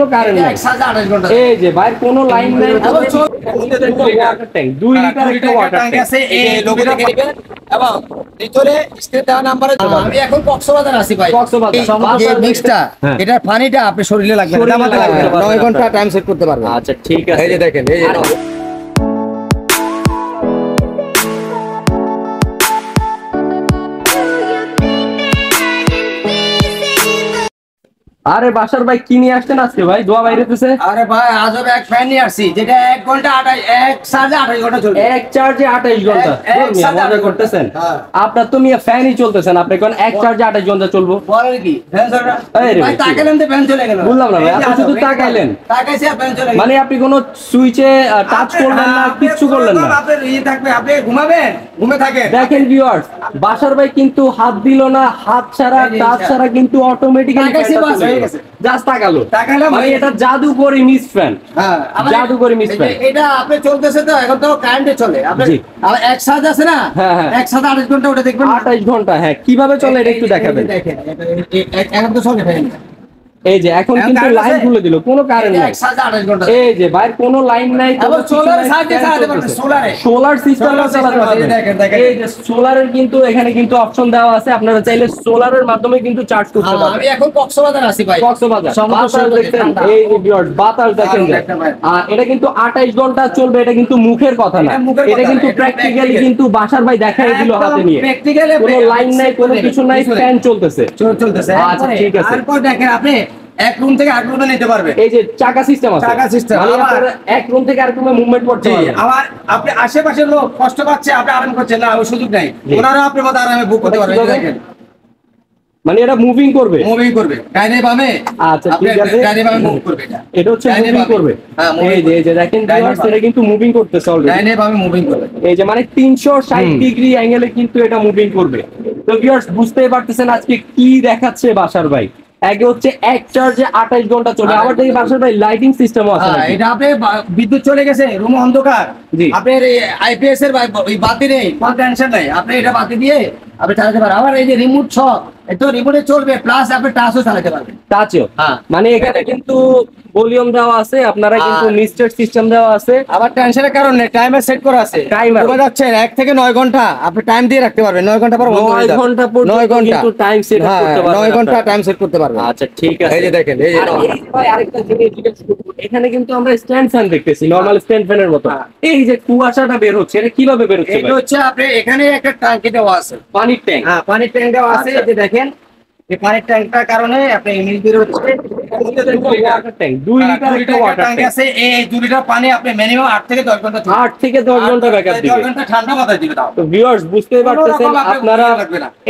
কোনো কারেন্ট নাই, এই যে বাইরে কোনো লাইন নাই, 2 লিটার একটা ওয়াটার ট্যাঙ্ক আছে, এই লোগো দেখে নেবেন। এবং ভিতরে স্ক্রিন দেওয়া নাম্বারে আমি এখন কক্সবাজার আছি ভাই, কক্সবাজার মিক্সটা এটা পানিটা আপনি শরীরে লাগবে না, 9 ঘন্টা টাইম সেট করতে পারবেন। আচ্ছা ঠিক আছে, এই যে দেখেন, এই যে আরে বাসার ভাই কি নিয়ে আসছেন আজকে ভাই? দোয়া বাইরেতেছে। আরে ভাই আজব এক ফ্যান নিয়ে আসছি, যেটা 1 ঘন্টা 1 চার্জে 28 ঘন্টা চলবে। 1 চার্জে 28 ঘন্টা মজা করতেছেন আপনার? তো মিয়া ফ্যানই চলতেছেন আপনি, কোন 1 চার্জে 28 ঘন্টা চলবো? বলেন কি ফ্যান চলে? আরে ভাই তাকাইলেন তো ফ্যান চলে গেল। বললাম না ভাই, আপনি শুধু তাকাইলেন, তাকাইছে ফ্যান চলে গেল। মানে আপনি কোন সুইচে টাচ করলেন না, কিছু করলেন না, আপনি ই থাকবে, আপনি ঘুমাবেন, ঘুমে থাকেন। দেখেন ভিউয়ার্স, বাসার ভাই কিন্তু হাত দিল না, হাত ছাড়া টাচ ছাড়া কিন্তু অটোমেটিক্যালি জাস্ট তাকালো, মানে এটা জাদুকরি মিস ফ্যান। হ্যাঁ জাদুকরি মিস ফ্যান। এটা আপনি চলতেছে তো, এখন তো কারেন্টে চলে, আপনি এক চার্জ আছে না, এক সাথে 28 ঘন্টা ওটা দেখবেন। 28 ঘন্টা, হ্যাঁ কিভাবে চলে এটা একটু দেখাবেন। দেখেন এখন তো চলে ফ্যান, এই যে এখন কিন্তু লাইন খুলে দিল, কোনো কারেন্ট নাই, এই যে বাইরে কোনো লাইন নাই, সোলার সিস্টেম চালাতে পারবেন। এই যে সোলারের কিন্তু এখানে কিন্তু অপশন দেওয়া আছে, আপনারা চাইলে সোলারের মাধ্যমে কিন্তু চার্জ করতে পারবেন। আমি এখন কক্সবাজার আছি ভাই, কক্সবাজার বাতাস দেখেন, এই ভিউয়ার্স বাতাস দেখেন। আর এটা কিন্তু 28 ঘন্টা চলবে, এটা কিন্তু মুখের কথা না, এটা কিন্তু প্র্যাকটিক্যালি কিন্তু বাসার ভাই দেখাই দিল হাতে নিয়ে, প্র্যাকটিক্যালি কোনো লাইন নাই, কোনো কিছু নাই, ফ্যান চলতেছে। আচ্ছা ঠিক আছে, তারপর দেখেন আপনি এক রুম থেকে আরেক রুমে নিতে পারবে, এই যে চাকা সিস্টেম আছে, চাকা সিস্টেম, আবার এক রুম থেকে আরেক রুমে মুভমেন্ট করতে পারবে। আবার আপনি আশেপাশের লোক কষ্ট পাচ্ছে, আপনি আরাম করছেন না, ওই সুযোগ নাই, ওনারা আপনার মতো আরামে বুক করতে পারবে। দেখেন মানে এটা মুভিং করবে, মুভিং করবে ডাইনে বামে। আচ্ছা ঠিক আছে, ডাইনে বামে মুভ করবে, এটা হচ্ছে মুভিং করবে। এই যে দেখেন ভিউয়ার্স, এটা কিন্তু মুভিং করতেছে অলরেডি, ডাইনে বামে মুভিং করবে, এই যে মানে 360 ডিগ্রি অ্যাঙ্গেলে কিন্তু এটা মুভিং করবে। তো ভিউয়ার্স বুঝতেই পারতেছেন আজকে কি দেখাচ্ছে বাসার ভাই। আগে হচ্ছে 1 চার্জে 28 ঘন্টা চলে, আবার দেখি বাসার ভাই লাইটিং সিস্টেমও আছে। এটা আপনি বিদ্যুৎ চলে গেছে, রুম অন্ধকার, আপনার আইপিএস এর বাতি নেই, কোনো টেনশন নাই, আপনি এটা বাতি দিয়ে আপনি চালাতে পারেন। আবার এই যে রিমোট ছক, এটা রিমোটে চলবে, প্লাস আপনি টাচও চালাতে পারবেন। টাচও, মানে এখানে কিন্তু ভলিউম দেওয়া আছে, আপনারা কিন্তু মিস্টার সিস্টেম দেওয়া আছে। আবার টেনশনের কারণ নেই, টাইমার সেট করা আছে, টাইমার বোঝা যাচ্ছে 1 থেকে 9 ঘন্টা আপনি টাইম দিয়ে রাখতে পারবেন। 9 ঘন্টা পর 9 ঘন্টা পর্যন্ত কিন্তু টাইম সেট করতে পারবেন, 9 ঘন্টা টাইম সেট করতে পারবেন। আচ্ছা ঠিক আছে, এই যে দেখেন, এই যে ভাই আরেকটা জিনিস জিজ্ঞেস করব, এখানে কিন্তু আমরা স্ট্যান্ড ফ্যান দেখতেছি, নরমাল স্ট্যান্ড ফ্যানের মতো। এই যে কুয়াশাটা বের হচ্ছে, এটা কিভাবে বের হচ্ছে? এটা হচ্ছে আপনি এখানে একটা ট্যাঙ্কি দেওয়া আছে, পানির ট্যাঙ্ক। হ্যাঁ পানির ট্যাঙ্ক দেওয়া আছে, এই যে দেখেন এই পানির ট্যাঙ্কটার কারণে আপনি ইমেজ বের হচ্ছে। 2 লিটার একটা ওয়াটার ট্যাঙ্ক আছে, এই 2 লিটার পানি আপনি মিনিমাম 8 থেকে 10 ঘন্টা 8 থেকে 10 ঘন্টা ব্যাকআপ দিবে, 10 ঘন্টা ঠান্ডা বাতাস দিবে। তো ভিউয়ার্স বুঝতেই পারতেছেন আপনারা,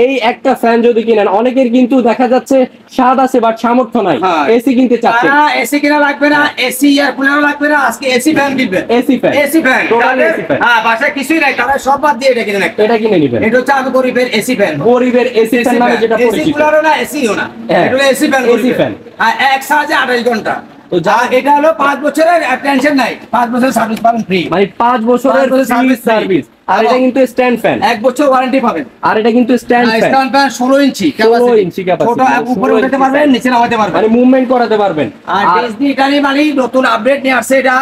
এই একটা ফ্যান যদি কিনেন, অনেকের কিন্তু দেখা যাচ্ছে স্বাদ আছে বাট সামর্থ্য নাই, এসি কিনতে চাচ্ছে না, এসি কিনা লাগবে না, এসি এয়ার কুলার লাগবে না, আজকে এসি ফ্যান কিনবেন, AC fan, AC fan total AC fan. হ্যাঁ বাসায় কিছুই নাই, তারা সব বাদ দিয়ে এটা কিনে নেন, এটা কিনে নেবেন। এটা হচ্ছে আমি গরিবের এসি ফ্যান, গরিবের এসি ফ্যান নামে যেটা পরিচিত, এসি কুলারও না এসিও না, এটা এসি ফ্যান, এসি ফ্যান। আর 1 চার্জে 28 ঘন্টা। তো এটা হলো 5 বছরের, টেনশন নাই, 5 বছরের সার্ভিস পাবেন ফ্রি, মানে 5 বছরের সার্ভিস। আর এটা কিন্তু স্ট্যান্ড ফ্যান, 1 বছর ওয়ারেন্টি পাবেন। আর এটা কিন্তু স্ট্যান্ড ফ্যান 16 ইঞ্চি ক্যাপাসিটি, ছোট উপরে উঠাতে পারবেন, নিচে নামাতে পারবেন, মানে মুভমেন্ট করাতে পারবেন। আর ডিজনি ইতালি মানে নতুন আপডেট নিয়ে আসছে, এটা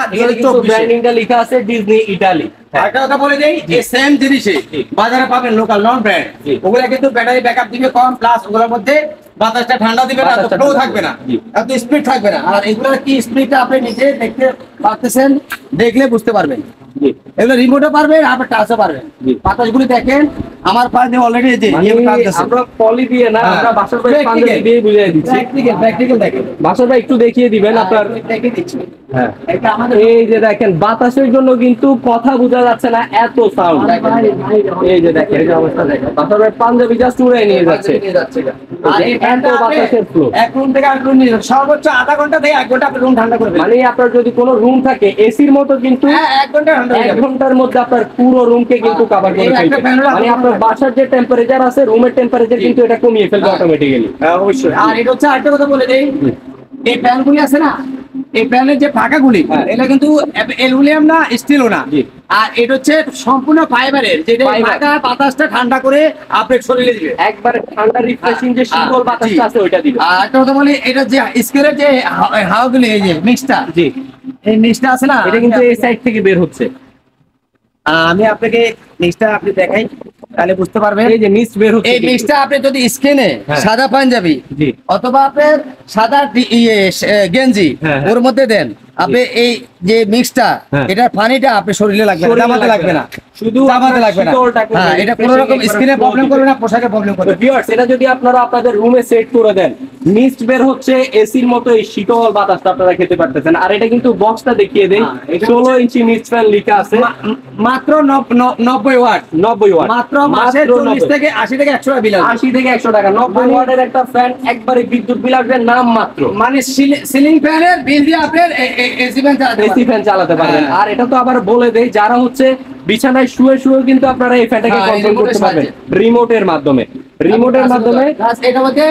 ব্র্যান্ডিংটা লেখা আছে ডিজনি ইতালি। একটা কথা বলে দেই, এই সেম জিনিসই বাজারে পাবেন লোকাল নন ব্র্যান্ড, ওগুলা কিন্তু ব্যাটারি ব্যাকআপ দিবে কম, প্লাস ওগুলোর মধ্যে বাতাসটা ঠান্ডা দিবে না, তো ফ্লো থাকবে না, এত স্পিড থাকবে না। আর এগুলোর কি স্পিডটা আপনি নিজে দেখতে পাচ্ছেন, দেখলে বুঝতে পারবেন। এগুলো রিমোটও পারবেন, আবার টাচও পারবেন। বাতাসগুলি দেখেন আমার পাশে অলরেডি, এই যে আমরা পলি দিয়ে না, আমরা বাসার ভাই পাঞ্জাবি দিয়ে বুঝিয়ে দিচ্ছি, প্র্যাকটিক্যাল দেখেন। বাসার ভাই একটু দেখিয়ে দিবেন, আপনার দেখিয়ে দিচ্ছি। হ্যাঁ এটা আমাদের, এই যে দেখেন বাতাসের জন্য কিন্তু কথা বোঝা যাচ্ছে না, এত সাউন্ড। এই যে দেখেন, এই যে অবস্থা দেখেন, বাসার ভাই পাঞ্জাবি জাস্ট উড়ে নিয়ে যাচ্ছে। আর এত বাতাসের ফ্লো, এক রুম থেকে আরেক রুম নিয়ে সর্বোচ্চ আধা ঘন্টা থেকে 1 ঘন্টা আপনি রুম ঠান্ডা করবেন। মানে আপনার যদি কোনো রুম থাকে এসির মতো, কিন্তু 1 ঘন্টা ঠান্ডা, 1 ঘন্টার মধ্যে আপনার পুরো রুমকে কিন্তু কভার করে ফেলবে। মানে আপনার বাসার যে টেম্পারেচার আছে, রুমের টেম্পারেচার কিন্তু এটা কমিয়ে ফেলবে অটোমেটিক্যালি। অবশ্যই। আর এটা হচ্ছে আরেকটা কথা বলে দেই, এই ফ্যানগুলি আছে না, এই ফ্যানের যে পাকাগুলি, এটা কিন্তু অ্যালুমিনিয়াম না, স্টিলও না, আর এটা হচ্ছে সম্পূর্ণ ফাইবারের, যেটা বাতাসটা ঠান্ডা করে আপনার শরীরে দিবে, একবারে ঠান্ডা রিফ্রেশিং যে শীতল বাতাসটা আছে ওইটা দিবে। আর একটা কথা বলি, এটা যে স্কেলের যে হাওয়াগুলো, এই যে মিক্সটা, জি এই মিক্সটা আছে না, এটা কিন্তু এই সাইড থেকে বের হচ্ছে। আমি আপনাকে মিক্সটা আপনি দেখাই, তাহলে বুঝতে পারবেন। এই যে মিক্স বের হচ্ছে, এই মিক্সটা আপনি যদি স্কিনে সাদা পাঞ্জাবি অথবা আপনার সাদা গেঞ্জি ওর মধ্যে দেন, আপনি এই যে মিক্সটা, এটা পানিটা আপনার শরীরে লাগবে না, জামাতে লাগবে না, শুধু জামাতে লাগবে না। হ্যাঁ, এটা কোনো রকম স্কিনে প্রবলেম করবে না, পোশাকে প্রবলেম করবে না। ভিউয়ার্স, এটা যদি আপনারা আপনাদের রুমে সেট করে দেন, মিস্ট বের হচ্ছে, এসির মতো এই শীতল বাতাসটা আপনারা খেতে পারতেছেন। আর এটা কিন্তু বক্সটা দেখিয়ে দেই, 16 ইঞ্চি মিস্ট ফ্যান লেখা আছে, মাত্র 90 ওয়াট, 90 ওয়াট, মাত্র মাসে 40 থেকে 80 থেকে 100 টাকা বিল আসবে, 80 থেকে 100 টাকা। 90 ওয়াটের একটা ফ্যান, একবারে বিদ্যুৎ বিল আসবে নাম মাত্র, মানে সিলিং ফ্যানের বিল দিয়ে আপনার এসি ফ্যান চালাতে পারবেন। আর এটা তো আবার বলে দেই, যারা হচ্ছে বিছানায় শুয়ে শুয়ে কিন্তু আপনারা এই ফ্যানটাকে কন্ট্রোল করতে পারবেন রিমোটের মাধ্যমে। রিমোটের মাধ্যমে এটা মধ্যে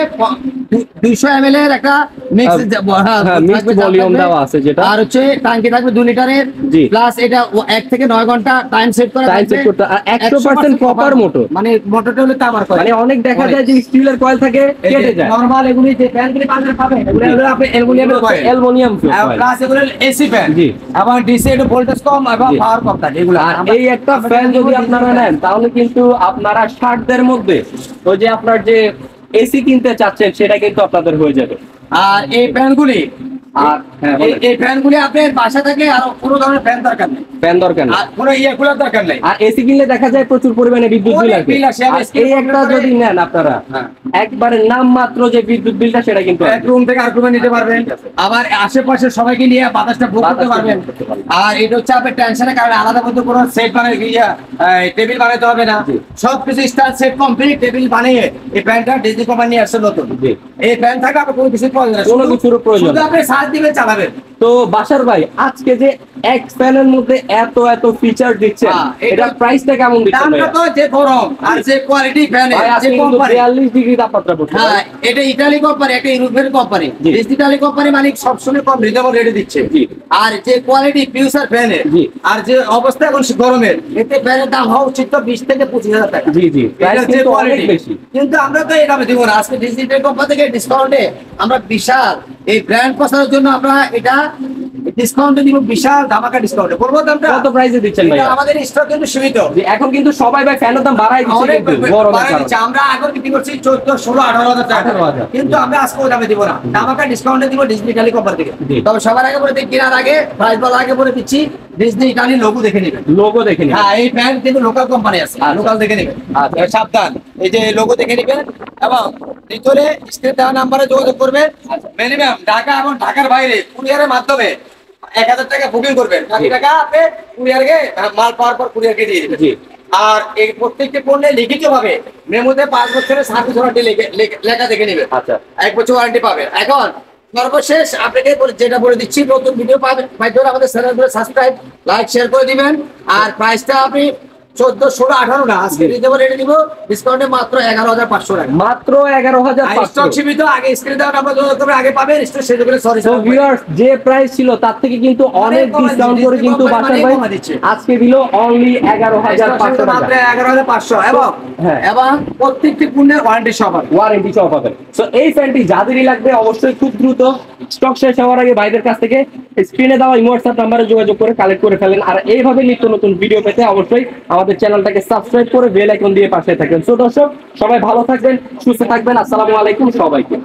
200 ml এর একটা মিক্স ভলিউম দেওয়া আছে, যেটা আর হচ্ছে ট্যাঙ্কি থাকবে 2 লিটারের, প্লাস এটা 1 থেকে 9 ঘন্টা টাইম সেট করা থাকবে, আর 100% কপার মোটর, মানে মোটরটা হলো তামার কয়েল। মানে অনেক দেখা যায় যে স্টিলের কয়েল থাকে কেটে যায়, নরমাল এগুলি যে ফ্যানগুলি বাজারে পাবেন এগুলো হলো আপনি অ্যালুমিনিয়ামের কয়েল, অ্যালুমিনিয়াম প্লাস এগুলো এসি ফ্যান, জি, এবং ডিসি এর ভোল্টেজ কম এবং পাওয়ার কম থাকে এগুলো। আর এই একটা ফ্যান যদি আপনারা নেন, তাহলে কিন্তু আপনারা 60 মধ্যে ওই যে আপনার যে এসি কিনতে চাচ্ছেন সেটা কিন্তু আপনাদের হয়ে যাবে। আর এই ফ্যানগুলি এই ফ্যানগুলি আপনার বাসা থেকে আর কোনো ধরনের ফ্যান দরকার নেই, ফ্যান দরকার নেই, আর কোনো ইয়ার কুলার দরকার নেই। আর এসি কিনলে দেখা যায় প্রচুর পরিমাণে বিদ্যুৎ বিল আসে। এই একটা যদি নেন আপনারা, একবারে নাম মাত্র যে বিদ্যুৎ বিলটা, সেটা কিন্তু এক রুম থেকে আর রুমে নিতে পারবেন, আবার আশেপাশে সবাইকে নিয়ে বাতাসটা ভোগ করতে পারবেন। আর এটা হচ্ছে আপনার টেনশনের কারণে আলাদা করতে কোনো সেট বানাই টেবিল বানাইতে হবে না, সবকিছু স্টার সেট কমপ্লিট টেবিল বানিয়ে এই ফ্যানটা ডিজনি কোম্পানি আসছে নতুন। এই ফ্যান থাকলে আপনার কোনো কিছু প্রয়োজন নেই, কোনো কিছুর প্রয়োজন শুধু আপনি সার্চ দিবেন, চালাবেন। তো বাসার ভাই, আজকে যে এক ফ্যানের মধ্যে এত এত ফিচার দিচ্ছে, এটা প্রাইসটা কেমন দিচ্ছে? দামটা তো যে গরম আর যে কোয়ালিটি ফ্যান, যে কোম্পানি 42 ডিগ্রি তাপমাত্রা পড়ছে। হ্যাঁ, এটা ইতালি কোম্পানি, একটা ইউরোপিয়ান কোম্পানি, ইতালি কোম্পানি, মানে সবসময় কম রিজনেবল রেটে দিচ্ছে। আর যে কোয়ালিটি ফিউচার ফ্যানের, আর যে অবস্থা এখন গরমের, এতে ফ্যানের দাম হওয়া উচিত তো 20 থেকে 25,000 টাকা। জি জি, প্রাইস কিন্তু অনেক বেশি, কিন্তু আমরা তো এটা দিব না। আজকে ডিজিটাল কোম্পানি থেকে ডিসকাউন্টে আমরা বিশাল এই ব্র্যান্ড প্রচারের জন্য আমরা এটা ডিসকাউন্টে দিব, বিশাল ধামাকা ডিসকাউন্টে। বলবো দামটা কত প্রাইসে দিচ্ছেন ভাই? আমাদের স্টক কিন্তু সীমিত, এখন কিন্তু সবাই ভাই ফ্যানের দাম বাড়ায় দিচ্ছে। আমরা আগে বিক্রি করছি 14, 16, 18,000 টাকা, কিন্তু আমরা আজকে ওই দামে দিব না, ধামাকা ডিসকাউন্টে দিব ডিজনি ইতালি কোম্পানি থেকে। তবে সবার আগে বলে দিই, কেনার আগে প্রাইস বলার আগে বলে দিচ্ছি, ডিজনি ইতালি লোগো দেখে নেবেন, লোগো দেখে নেবেন। হ্যাঁ, এই ব্র্যান্ড কিন্তু লোকাল কোম্পানি আছে, লোকাল দেখে নেবেন, সাবধান। এই যে লোগো দেখে নেবেন, এবং ভিতরে স্ক্রিনে দেওয়া নাম্বারে যোগাযোগ করবেন। মিনিমাম ঢাকা এবং ঢাকার বাইরে কুরিয়ারের মাধ্যমে 1000 টাকা বুকিং করবেন, বাকি টাকা আপনি কুরিয়ারকে মাল পাওয়ার পর কুরিয়ারকে দিয়ে দিবেন। আর এই প্রত্যেকটি পণ্যে লিখিত ভাবে মেমোতে 5 বছরের সার্ভিস ওয়ারেন্টি লেখা দেখে নেবেন। আচ্ছা, 1 বছর ওয়ারেন্টি পাবেন। এখন সর্বশেষ আপনাকে যেটা বলে দিচ্ছি, নতুন ভিডিও পাবেন, আমাদের চ্যানেলগুলো সাবস্ক্রাইব, লাইক, শেয়ার করে দিবেন। আর প্রাইসটা আপনি 14, 16, 18 না, আজকে রিজনেবল রেটে দিব, ডিসকাউন্টে মাত্র 11,500 টাকা, মাত্র 11,500। স্টক সীমিত, আগে স্ক্রিনে দেওয়া নাম্বার যোগাযোগ করে আগে পাবেন, স্টক সেটা করে সরি। সো ভিউয়ার্স, যে প্রাইস ছিল তার থেকে কিন্তু অনেক ডিসকাউন্ট করে কিন্তু বাসার ভাই আজকে দিল অনলি 11,500 মাত্র 11,500, এবং প্রত্যেকটি পণ্যের ওয়ারেন্টি সহ পাবেন। সো এই ফ্যানটি যাদেরই লাগবে অবশ্যই খুব দ্রুত স্টক শেষ হওয়ার আগে ভাইদের কাছ থেকে স্ক্রিনে দেওয়া ইমো হোয়াটসঅ্যাপ নাম্বারে যোগাযোগ করে কালেক্ট করে ফেলেন। আর এইভাবে নিত্য নতুন ভিডিও পেতে অবশ্যই আমাদের চ্যানেলটাকে সাবস্ক্রাইব করে বেল আইকন দিয়ে পাশে থাকবেন। সো দর্শক, সবাই ভালো থাকবেন, সুস্থ থাকবেন। আসসালামু আলাইকুম সবাইকে।